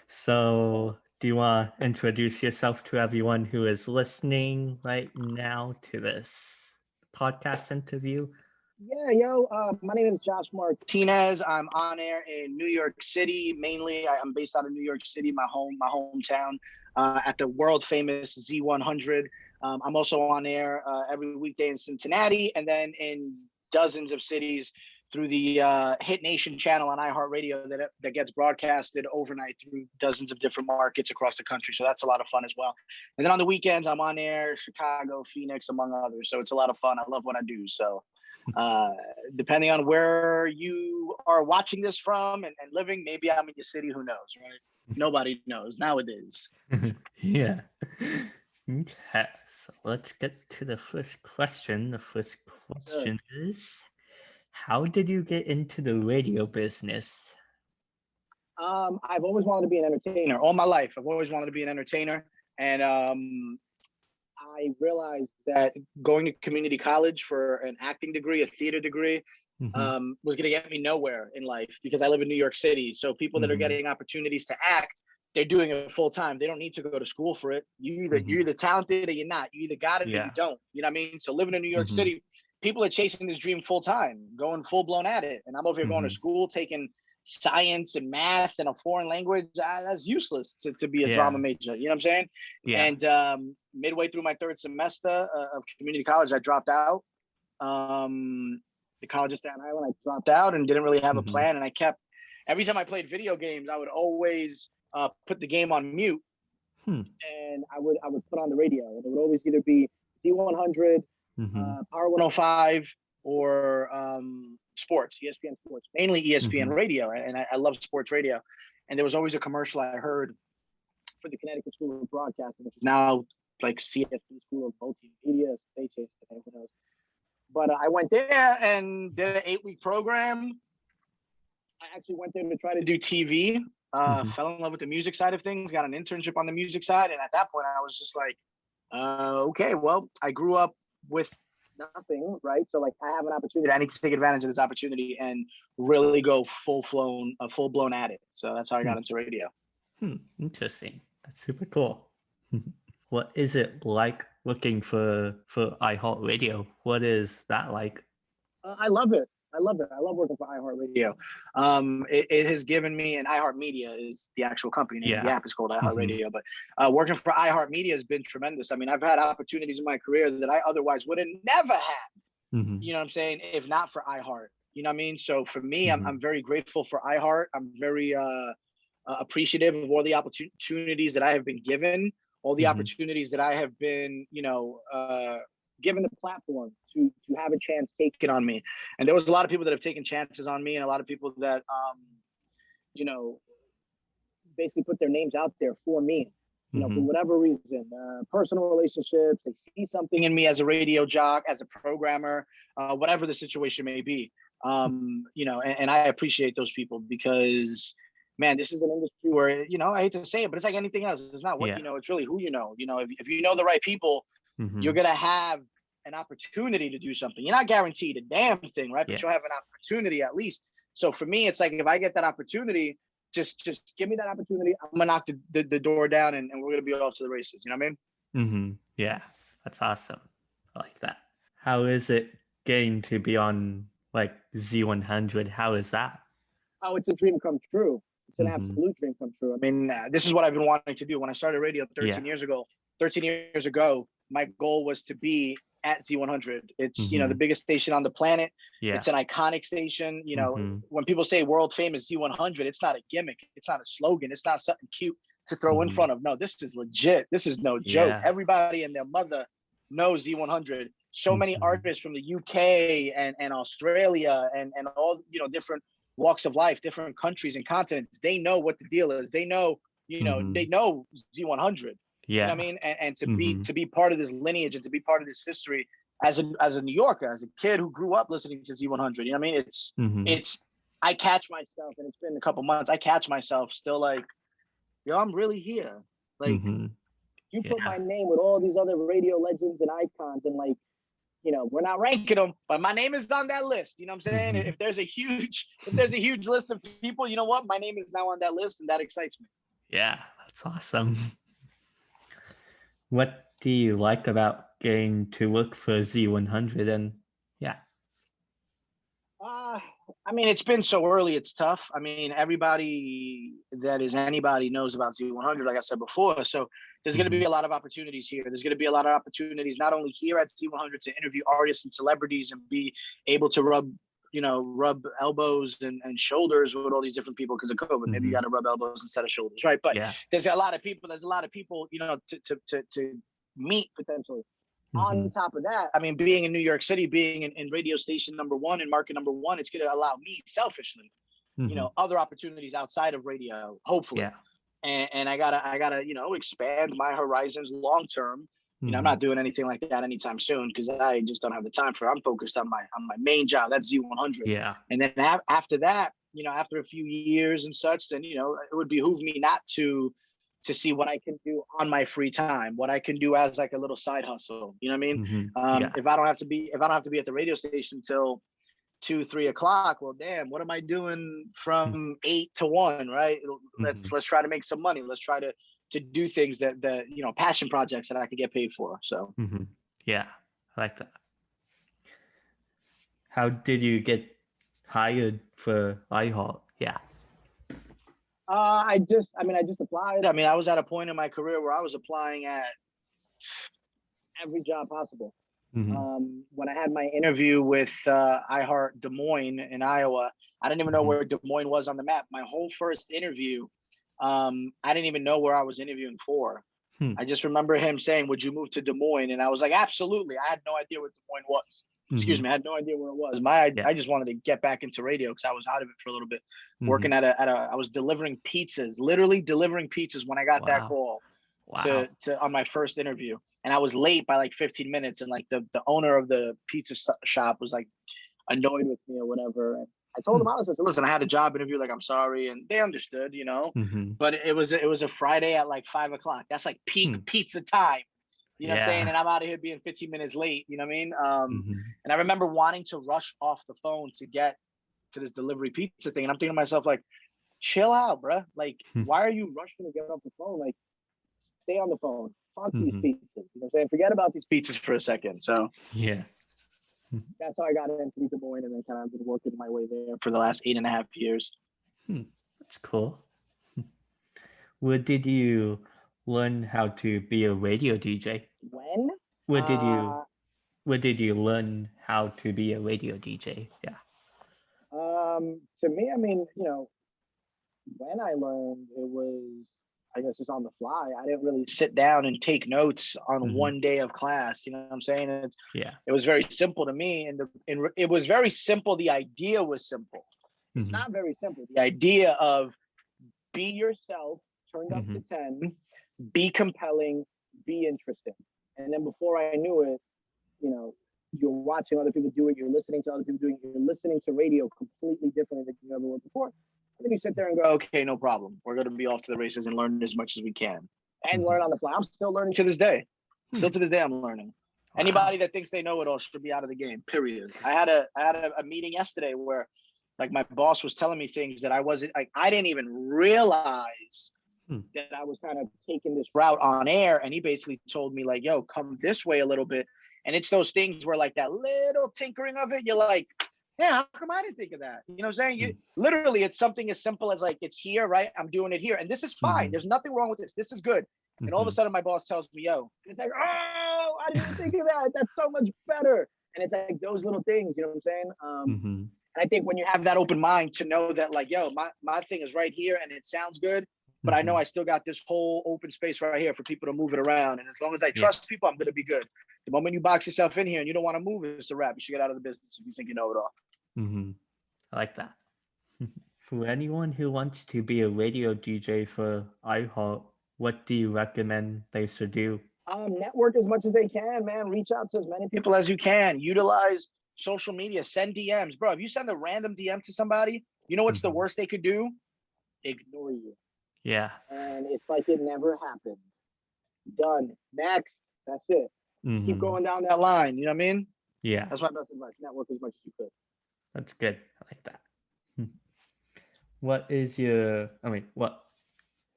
So, do you want to introduce yourself to everyone who is listening right now to this podcast interview? My name is Josh Martinez. I'm on air in New York City. Mainly, I'm based out of New York City, my hometown, at the world famous Z100. I'm also on air every weekday in Cincinnati, and then in dozens of cities through the Hit Nation channel on iHeartMedia that gets broadcasted overnight through dozens of different markets across the country. So that's a lot of fun as well. And then on the weekends, I'm on air, Chicago, Phoenix, among others. So it's a lot of fun. I love what I do. So depending on where you are watching this from and living, maybe I'm in your city. Who knows, right? Nobody knows nowadays. Yeah. Okay, so let's get to the first question. The first question is, how did you get into the radio business? I've always wanted to be an entertainer all my life. I've always wanted to be an entertainer. And I realized that going to community college for an acting degree, a theater degree, was going to get me nowhere in life because I live in New York City. So people that are getting opportunities to act, they're doing it full time. They don't need to go to school for it. You're either talented or you're not. You either got it or you don't. You know what I mean? So living in New York City, people are chasing this dream full time, going full blown at it. And I'm over here going to school, taking science and math and a foreign language. That's useless to be a drama major. You know what I'm saying? Yeah. And midway through my third semester of community college, I dropped out. The college of Staten Island, I dropped out and didn't really have a plan. And I kept, every time I played video games, I would always put the game on mute, and I would put on the radio. And it would always either be Z100, Power 105, or sports, ESPN Sports, mainly ESPN Radio. And I love sports radio. And there was always a commercial I heard for the Connecticut School of Broadcasting, which is now like CSB School of Multimedia. They changed it, who knows. But I went there and did an 8-week program. I actually went there to try to do TV. Fell in love with the music side of things, got an internship on the music side. And at that point, I was just like, okay, well, I grew up with nothing, right? So like I have an opportunity. I need to take advantage of this opportunity and really go full blown at it. So that's how I got into radio. Interesting. That's super cool. What is it like working for iHeartMedia? What is that like? I love it. I love working for iHeartMedia. It has given me, and iHeartMedia is the actual company name. Yeah. The app is called iHeartMedia. But working for iHeartMedia has been tremendous. I mean, I've had opportunities in my career that I otherwise would have never had. You know what I'm saying? If not for iHeart. You know what I mean? So for me, I'm very grateful for iHeart. I'm very appreciative of all the opportunities that I have been given, all the opportunities that I have been, given the platform to have a chance taken on me. And there was a lot of people that have taken chances on me, and a lot of people that, basically put their names out there for me, for whatever reason, personal relationships, they see something in me as a radio jock, as a programmer, whatever the situation may be. And I appreciate those people because, man, this is an industry where, I hate to say it, but it's like anything else. It's not what you know, it's really who you know. If you know the right people, you're going to have an opportunity to do something. You're not guaranteed a damn thing, right? But you'll have an opportunity at least. So for me, it's like, if I get that opportunity, just give me that opportunity. I'm going to knock the door down and we're going to be off to the races. You know what I mean? Yeah, that's awesome. I like that. How is it getting to be on like Z100? How is that? Oh, it's a dream come true. It's an absolute dream come true. I mean, this is what I've been wanting to do. When I started radio 13 years ago, my goal was to be at Z100. It's, the biggest station on the planet. Yeah. It's an iconic station. When people say world famous Z100, it's not a gimmick. It's not a slogan. It's not something cute to throw in front of. No, this is legit. This is no joke. Yeah. Everybody and their mother knows Z100. So many artists from the UK and Australia and all, different walks of life, different countries and continents. They know what the deal is. They know, they know Z100. Yeah. You know what I mean? And to be part of this lineage and to be part of this history as a New Yorker, as a kid who grew up listening to Z100, you know what I mean? It's I catch myself, and it's been a couple months, I catch myself still like, yo, I'm really here. Like, you put my name with all these other radio legends and icons, and like, we're not ranking them, but my name is on that list. You know what I'm saying? If there's a huge list of people, you know what? My name is now on that list, and that excites me. Yeah, that's awesome. What do you like about getting to work for Z100? And yeah. I mean, it's been so early, it's tough. I mean, everybody that is anybody knows about Z100, like I said before. So there's going to be a lot of opportunities here. There's going to be a lot of opportunities, not only here at Z100 to interview artists and celebrities and be able to rub elbows and shoulders with all these different people because of COVID. Maybe you got to rub elbows instead of shoulders, right? But there's a lot of people, to meet potentially. On top of that, I mean, being in New York City, being in radio station number one and market number one, it's going to allow me selfishly, other opportunities outside of radio, hopefully. Yeah. And I gotta, expand my horizons long term. I'm not doing anything like that anytime soon because I just don't have the time for it. I'm focused on my main job. That's Z100. Yeah. And then after that, after a few years and such, then, it would behoove me not to see what I can do on my free time, what I can do as like a little side hustle. You know what I mean? If I don't have to be at the radio station till 2-3 o'clock, well, damn, what am I doing from 8 to 1, right? Let's try to make some money. Let's try to do things that passion projects that I could get paid for. So yeah, I like that. How did you get hired for iHeart? Yeah. I just applied. I mean, I was at a point in my career where I was applying at every job possible. When I had my interview with iHeart Des Moines in Iowa, I didn't even know where Des Moines was on the map. My whole first interview, I didn't even know where I was interviewing for. I just remember him saying, "Would you move to Des Moines?" And I was like, "Absolutely." I had no idea what Des Moines was. Excuse me, I had no idea where it was. I just wanted to get back into radio because I was out of it for a little bit, working at I was delivering pizzas, literally delivering pizzas when I got that call to on my first interview. And I was late by like 15 minutes. And like the owner of the pizza shop was like annoyed with me or whatever. And I told him honestly, listen, I had a job interview, like, I'm sorry. And they understood, but it was a Friday at like 5 o'clock. That's like peak pizza time. You know what I'm saying? And I'm out of here being 15 minutes late. You know what I mean? And I remember wanting to rush off the phone to get to this delivery pizza thing. And I'm thinking to myself, like, chill out, bro. Like, why are you rushing to get off the phone? Like, stay on the phone. Fuck these pizzas. You know what I'm saying? Forget about these pizzas for a second. So that's how I got into Des Moines and then kind of been working my way there for the last 8.5 years. That's cool. Where did you learn how to be a radio DJ? When? Where did you learn how to be a radio DJ? Yeah. To me, I mean, when I learned, it was, I guess, just on the fly. I didn't really sit down and take notes on one day of class. You know what I'm saying? It was very simple to me, and it was very simple. The idea was simple. It's not very simple. The idea of be yourself, turned up to 10, be compelling, be interesting. And then before I knew it, you're watching other people do it, you're listening to other people doing it, you're listening to radio completely differently than you ever were before. And then you sit there and go, okay, no problem. We're going to be off to the races and learn as much as we can. And learn on the fly. I'm still learning to this day. Still to this day, I'm learning. Wow. Anybody that thinks they know it all should be out of the game, period. I had a meeting yesterday where, like, my boss was telling me things that I didn't even realize that I was kind of taking this route on air. And he basically told me, like, yo, come this way a little bit. And it's those things where, like, that little tinkering of it, you're like, yeah, how come I didn't think of that? You know what I'm saying? Literally, it's something as simple as, like, it's here, right? I'm doing it here. And this is fine. There's nothing wrong with this. This is good. And all of a sudden, my boss tells me, yo, and it's like, oh, I didn't think of that. That's so much better. And it's like those little things, you know what I'm saying? And I think when you have that open mind to know that, like, yo, my thing is right here and it sounds good, but I know I still got this whole open space right here for people to move it around. And as long as I trust people, I'm going to be good. The moment you box yourself in here and you don't want to move, it's a wrap. You should get out of the business if you think you know it all. I like that. For anyone who wants to be a radio DJ for iHeart, what do you recommend they should do? Network as much as they can, man. Reach out to as many people as you can. Utilize social media. Send DMs. Bro, if you send a random DM to somebody, you know what's the worst they could do? Ignore you. Yeah. And it's like it never happened. Done. Next. That's it. Keep going down that line. You know what I mean? Yeah. That's my best advice. Network as much as you could. That's good. I like that. What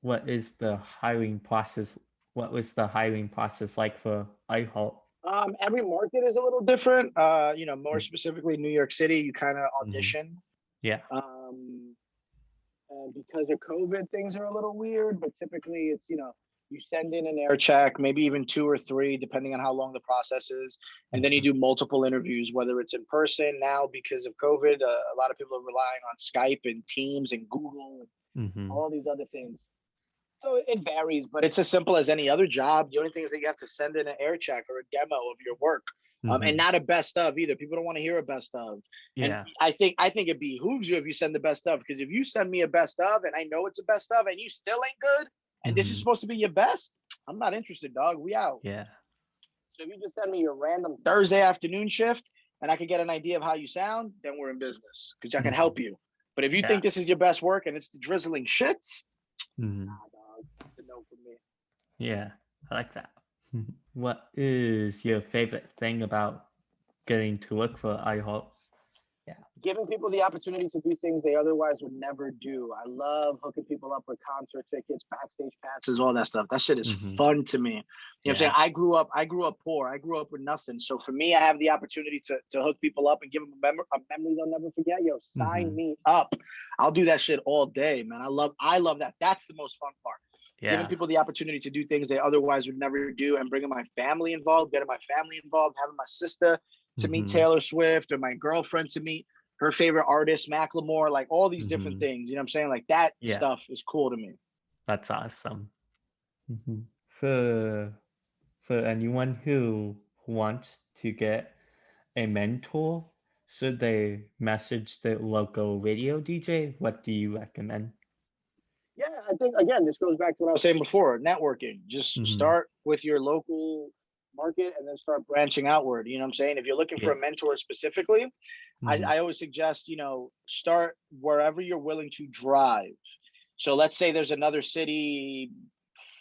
what is the hiring process? What was the hiring process like for Ihop? Every market is a little different. More specifically, New York City, you kind of Mm-hmm. audition. Yeah. And because of COVID, things are a little weird, but typically it's, you send in an air check, maybe even 2 or 3, depending on how long the process is. And then you do multiple interviews, whether it's in person now because of COVID. A lot of people are relying on Skype and Teams and Google and all these other things. So it varies, but it's as simple as any other job. The only thing is that you have to send in an air check or a demo of your work, and not a best of either. People don't want to hear a best of. Yeah. And I think it behooves you if you send the best of, because if you send me a best of and I know it's a best of and you still ain't good, and this is supposed to be your best, I'm not interested, dog. We out. Yeah. So if you just send me your random Thursday afternoon shift and I can get an idea of how you sound, then we're in business because I can help you. But if you think this is your best work and it's the drizzling shits, nah, dog, it's a no for me. Yeah, I like that. What is your favorite thing about getting to work for Ihop? Yeah, giving people the opportunity to do things they otherwise would never do. I love hooking people up with concert tickets, backstage passes, all that stuff. That shit is fun to me. You know what I'm saying? I grew up poor. I grew up with nothing. So for me, I have the opportunity to hook people up and give them a memory they'll never forget. Yo, sign me up. I'll do that shit all day, man. I love that. That's the most fun part. Yeah. Giving people the opportunity to do things they otherwise would never do, and bringing my family involved, getting my family involved, having my sister to meet Taylor Swift, or my girlfriend to meet her favorite artist, Macklemore, like all these different things. You know what I'm saying? Like that stuff is cool to me. That's awesome. For anyone who wants to get a mentor, should they message the local radio DJ? What do you recommend? Yeah, I think, again, this goes back to what I was saying before, networking. Just start with your local market and then start branching outward. You know what I'm saying? If you're looking for a mentor specifically, I always suggest, start wherever you're willing to drive. So let's say there's another city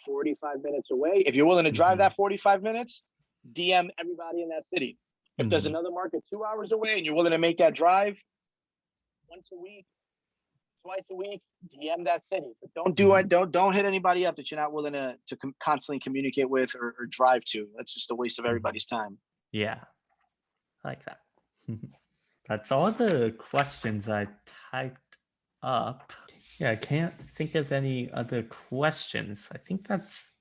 45 minutes away. If you're willing to drive that 45 minutes, DM everybody in that city. If there's another market 2 hours away and you're willing to make that drive once a week, twice a week, DM that city. But don't do it. Don't hit anybody up that you're not willing to constantly communicate with or drive to. That's just a waste of everybody's time. Yeah, I like that. That's all the questions I typed up. Yeah, I can't think of any other questions. I think that's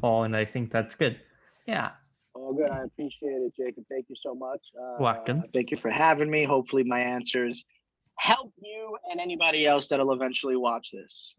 all, and I think that's good. Yeah. Oh, good. I appreciate it, Jacob. Thank you so much. Welcome. Thank you for having me. Hopefully my answers help you and anybody else that'll eventually watch this.